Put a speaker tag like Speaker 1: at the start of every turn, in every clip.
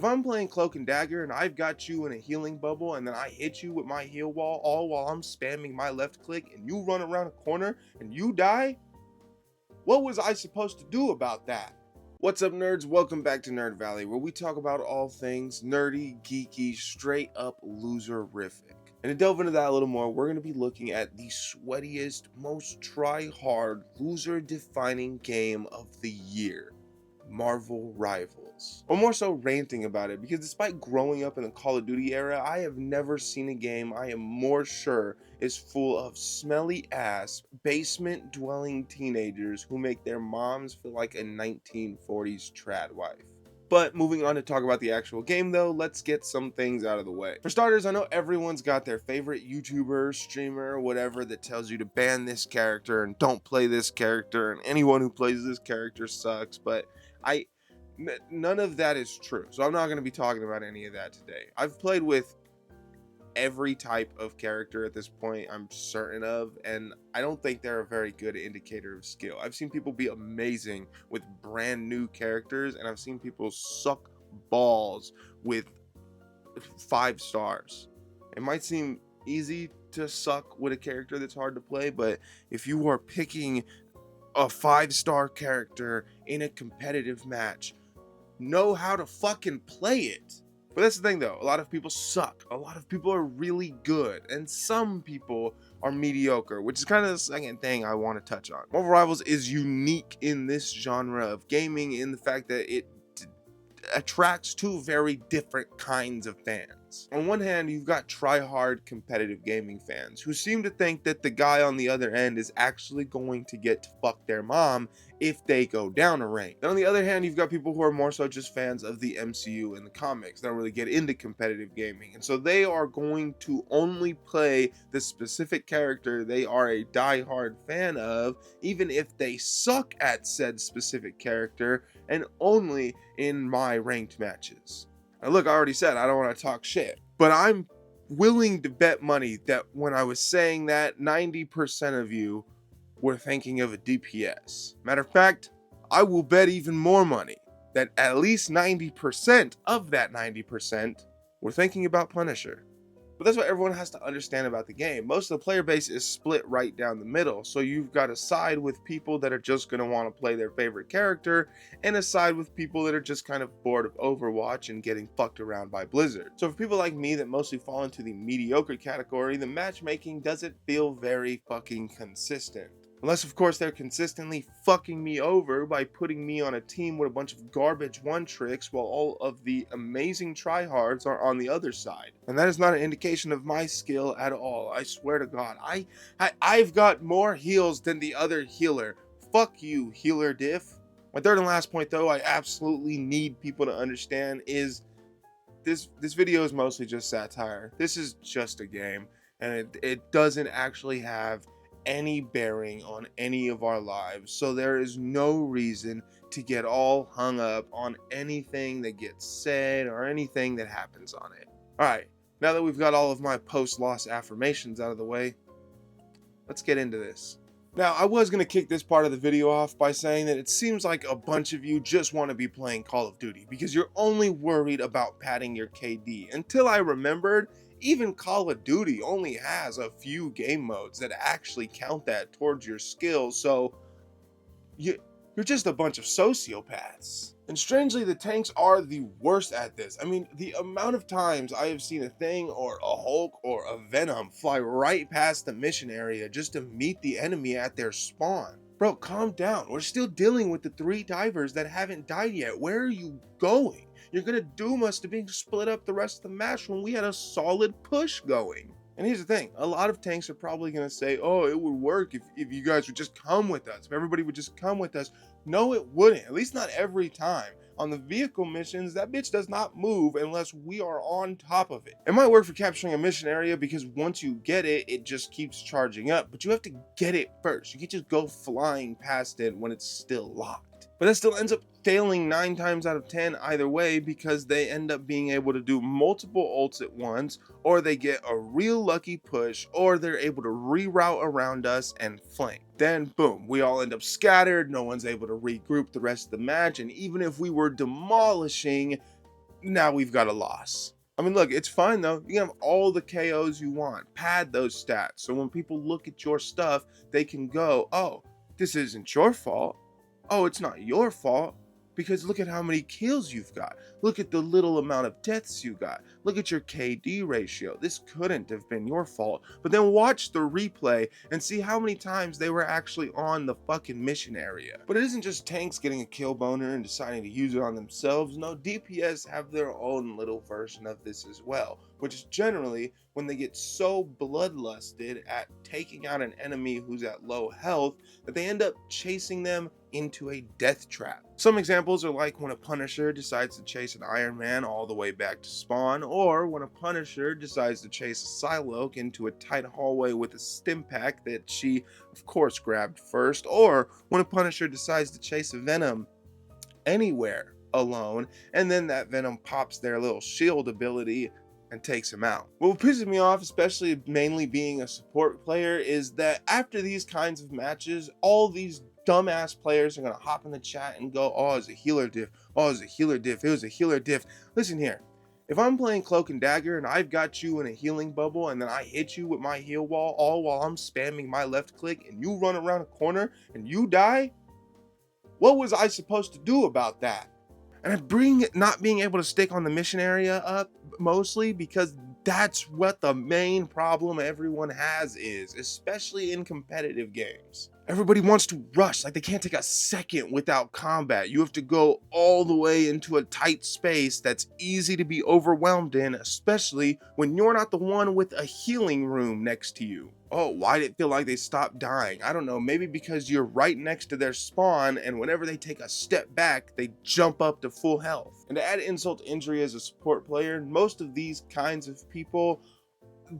Speaker 1: If I'm playing Cloak and Dagger and I've got you in a healing bubble and then I hit you with my heal wall all while I'm spamming my left click and you run around a corner and you die, what was I supposed to do about that? What's up, nerds? Welcome back to Nerd Valley, where we talk about all things nerdy, geeky, straight up loserific. And to delve into that a little more, we're going to be looking at the sweatiest, most try-hard, loser-defining game of the year, Marvel Rivals. Or more so ranting about it, because despite growing up in the Call of Duty era, I have never seen a game I am more sure is full of smelly ass, basement dwelling teenagers who make their moms feel like a 1940s trad wife. But moving on to talk about the actual game though, let's get some things out of the way. For starters, I know everyone's got their favorite YouTuber, streamer, whatever that tells you to ban this character and don't play this character and anyone who plays this character sucks, but none of that is true. So I'm not going to be talking about any of that today. I've played with every type of character at this point, I'm certain of, and I don't think they're a very good indicator of skill. I've seen people be amazing with brand new characters, and I've seen people suck balls with 5 stars. It might seem easy to suck with a character that's hard to play, but if you are picking a 5-star character in a competitive match, know how to fucking play it. But that's the thing though, a lot of people suck, a lot of people are really good, and some people are mediocre, which is kind of the second thing I want to touch on. Marvel Rivals is unique in this genre of gaming in the fact that it attracts 2 very different kinds of fans. On one hand, you've got try-hard competitive gaming fans who seem to think that the guy on the other end is actually going to get to fuck their mom if they go down a rank. Then on the other hand, you've got people who are more so just fans of the MCU and the comics. They don't really get into competitive gaming, and so they are going to only play the specific character they are a die-hard fan of, even if they suck at said specific character, and only in my ranked matches. Now look, I already said I don't want to talk shit, but I'm willing to bet money that when I was saying that, 90% of you were thinking of a DPS. Matter of fact, I will bet even more money that at least 90% of that 90% were thinking about Punisher. But that's what everyone has to understand about the game. Most of the player base is split right down the middle, so you've got a side with people that are just going to want to play their favorite character, and a side with people that are just kind of bored of Overwatch and getting fucked around by Blizzard. So for people like me that mostly fall into the mediocre category, the matchmaking doesn't feel very fucking consistent. Unless, of course, they're consistently fucking me over by putting me on a team with a bunch of garbage one-tricks while all of the amazing tryhards are on the other side. And that is not an indication of my skill at all. I swear to God. I've got more heals than the other healer. Fuck you, healer diff. My third and last point, though, I absolutely need people to understand is this video is mostly just satire. This is just a game, and it doesn't actually have any bearing on any of our lives, so there is no reason to get all hung up on anything that gets said or anything that happens on it. Alright, now that we've got all of my post-loss affirmations out of the way, let's get into this. Now, I was going to kick this part of the video off by saying that it seems like a bunch of you just want to be playing Call of Duty because you're only worried about padding your KD, until I remembered even Call of Duty only has a few game modes that actually count that towards your skills, so you're just a bunch of sociopaths. And strangely, the tanks are the worst at this. I mean, the amount of times I have seen a Thing or a Hulk or a Venom fly right past the mission area just to meet the enemy at their spawn. Bro, calm down. We're still dealing with the 3 divers that haven't died yet. Where are you going? You're gonna doom us to being split up the rest of the match when we had a solid push going. And here's the thing, a lot of tanks are probably gonna say, oh, it would work if you guys would just come with us, if everybody would just come with us. No, it wouldn't, at least not every time. On the vehicle missions, that bitch does not move unless we are on top of it. It might work for capturing a mission area because once you get it, it just keeps charging up, but you have to get it first. You can't just go flying past it when it's still locked. But that still ends up failing 9 times out of 10 either way, because they end up being able to do multiple ults at once, or they get a real lucky push, or they're able to reroute around us and flank. Then boom, we all end up scattered, no one's able to regroup the rest of the match, and even if we were demolishing now we've got a loss. I mean, look, it's fine though. You can have all the KOs you want, pad those stats. So when people look at your stuff, they can go, oh, this isn't your fault. Oh, it's not your fault. Because look at how many kills you've got. Look at the little amount of deaths you got. Look at your KD ratio. This couldn't have been your fault. But then watch the replay and see how many times they were actually on the fucking mission area. But it isn't just tanks getting a kill boner and deciding to use it on themselves. No, DPS have their own little version of this as well, which is generally when they get so bloodlusted at taking out an enemy who's at low health that they end up chasing them into a death trap. Some examples are like when a Punisher decides to chase an Iron Man all the way back to spawn, or when a Punisher decides to chase a Psylocke into a tight hallway with a stim pack that she, of course, grabbed first, or when a Punisher decides to chase a Venom anywhere alone, and then that Venom pops their little shield ability and takes him out. What pisses me off, especially mainly being a support player, is that after these kinds of matches, all these dumbass players are gonna hop in the chat and go, oh, it's a healer diff. Oh, it's a healer diff. It was a healer diff. Listen here. If I'm playing Cloak and Dagger and I've got you in a healing bubble and then I hit you with my heal wall all while I'm spamming my left click and you run around a corner and you die, what was I supposed to do about that? And I bring not being able to stick on the mission area up mostly because that's what the main problem everyone has is, especially in competitive games. Everybody wants to rush, like they can't take a second without combat. You have to go all the way into a tight space that's easy to be overwhelmed in, especially when you're not the one with a healing room next to you. Oh, why did it feel like they stopped dying? I don't know, maybe because you're right next to their spawn and whenever they take a step back, they jump up to full health. And to add insult to injury as a support player, most of these kinds of people,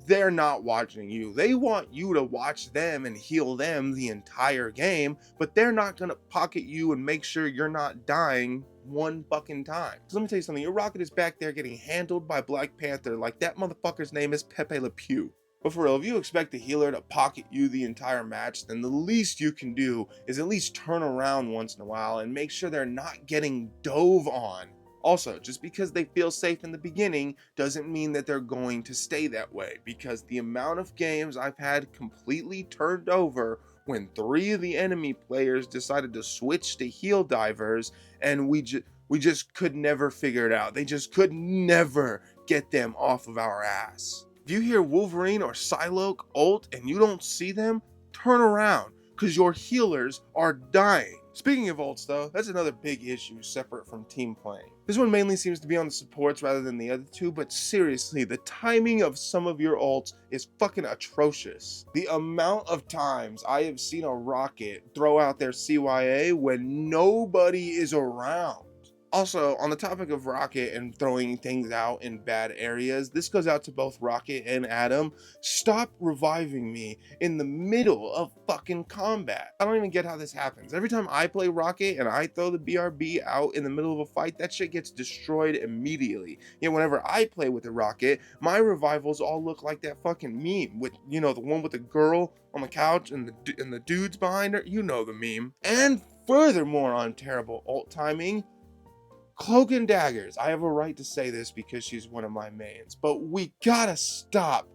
Speaker 1: they're not watching you. They want you to watch them and heal them the entire game, but they're not gonna pocket you and make sure you're not dying one fucking time. So let me tell you something, your Rocket is back there getting handled by Black Panther like that motherfucker's name is Pepe Le Pew. But for real, if you expect the healer to pocket you the entire match, then the least you can do is at least turn around once in a while and make sure they're not getting dove on. Also, just because they feel safe in the beginning doesn't mean that they're going to stay that way, because the amount of games I've had completely turned over when 3 of the enemy players decided to switch to heal divers and we just could never figure it out. They just could never get them off of our ass. If you hear Wolverine or Psylocke ult and you don't see them, turn around, because your healers are dying. Speaking of ults though, that's another big issue separate from team playing. This one mainly seems to be on the supports rather than the other two, but seriously, the timing of some of your ults is fucking atrocious. The amount of times I have seen a Rocket throw out their CYA when nobody is around. Also, on the topic of Rocket and throwing things out in bad areas, this goes out to both Rocket and Adam. Stop reviving me in the middle of fucking combat. I don't even get how this happens. Every time I play Rocket and I throw the BRB out in the middle of a fight, that shit gets destroyed immediately. Yet whenever I play with the Rocket, my revivals all look like that fucking meme with, you know, the one with the girl on the couch and the dudes behind her. You know the meme. And furthermore, on terrible ult timing, Cloak and Daggers, I have a right to say this because she's one of my mains, but we gotta stop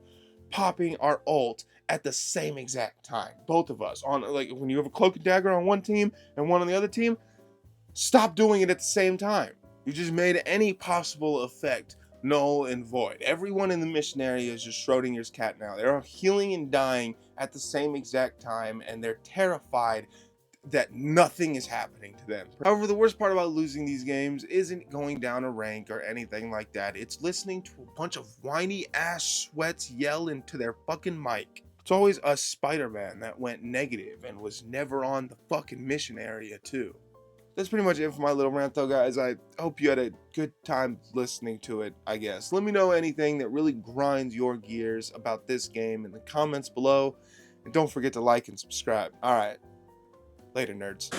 Speaker 1: popping our ult at the same exact time. Both of us, on like when you have a Cloak and Dagger on one team and one on the other team, stop doing it at the same time. You just made any possible effect null and void. Everyone in the mission area is just Schrodinger's cat now. They're all healing and dying at the same exact time, and they're terrified that nothing is happening to them. However, the worst part about losing these games isn't going down a rank or anything like that. It's listening to a bunch of whiny ass sweats yell into their fucking mic. It's always us Spider-Man that went negative and was never on the fucking mission area too. That's pretty much it for my little rant though, guys. I hope you had a good time listening to it, I guess. Let me know anything that really grinds your gears about this game in the comments below. And don't forget to like and subscribe. Alright. Later, nerds.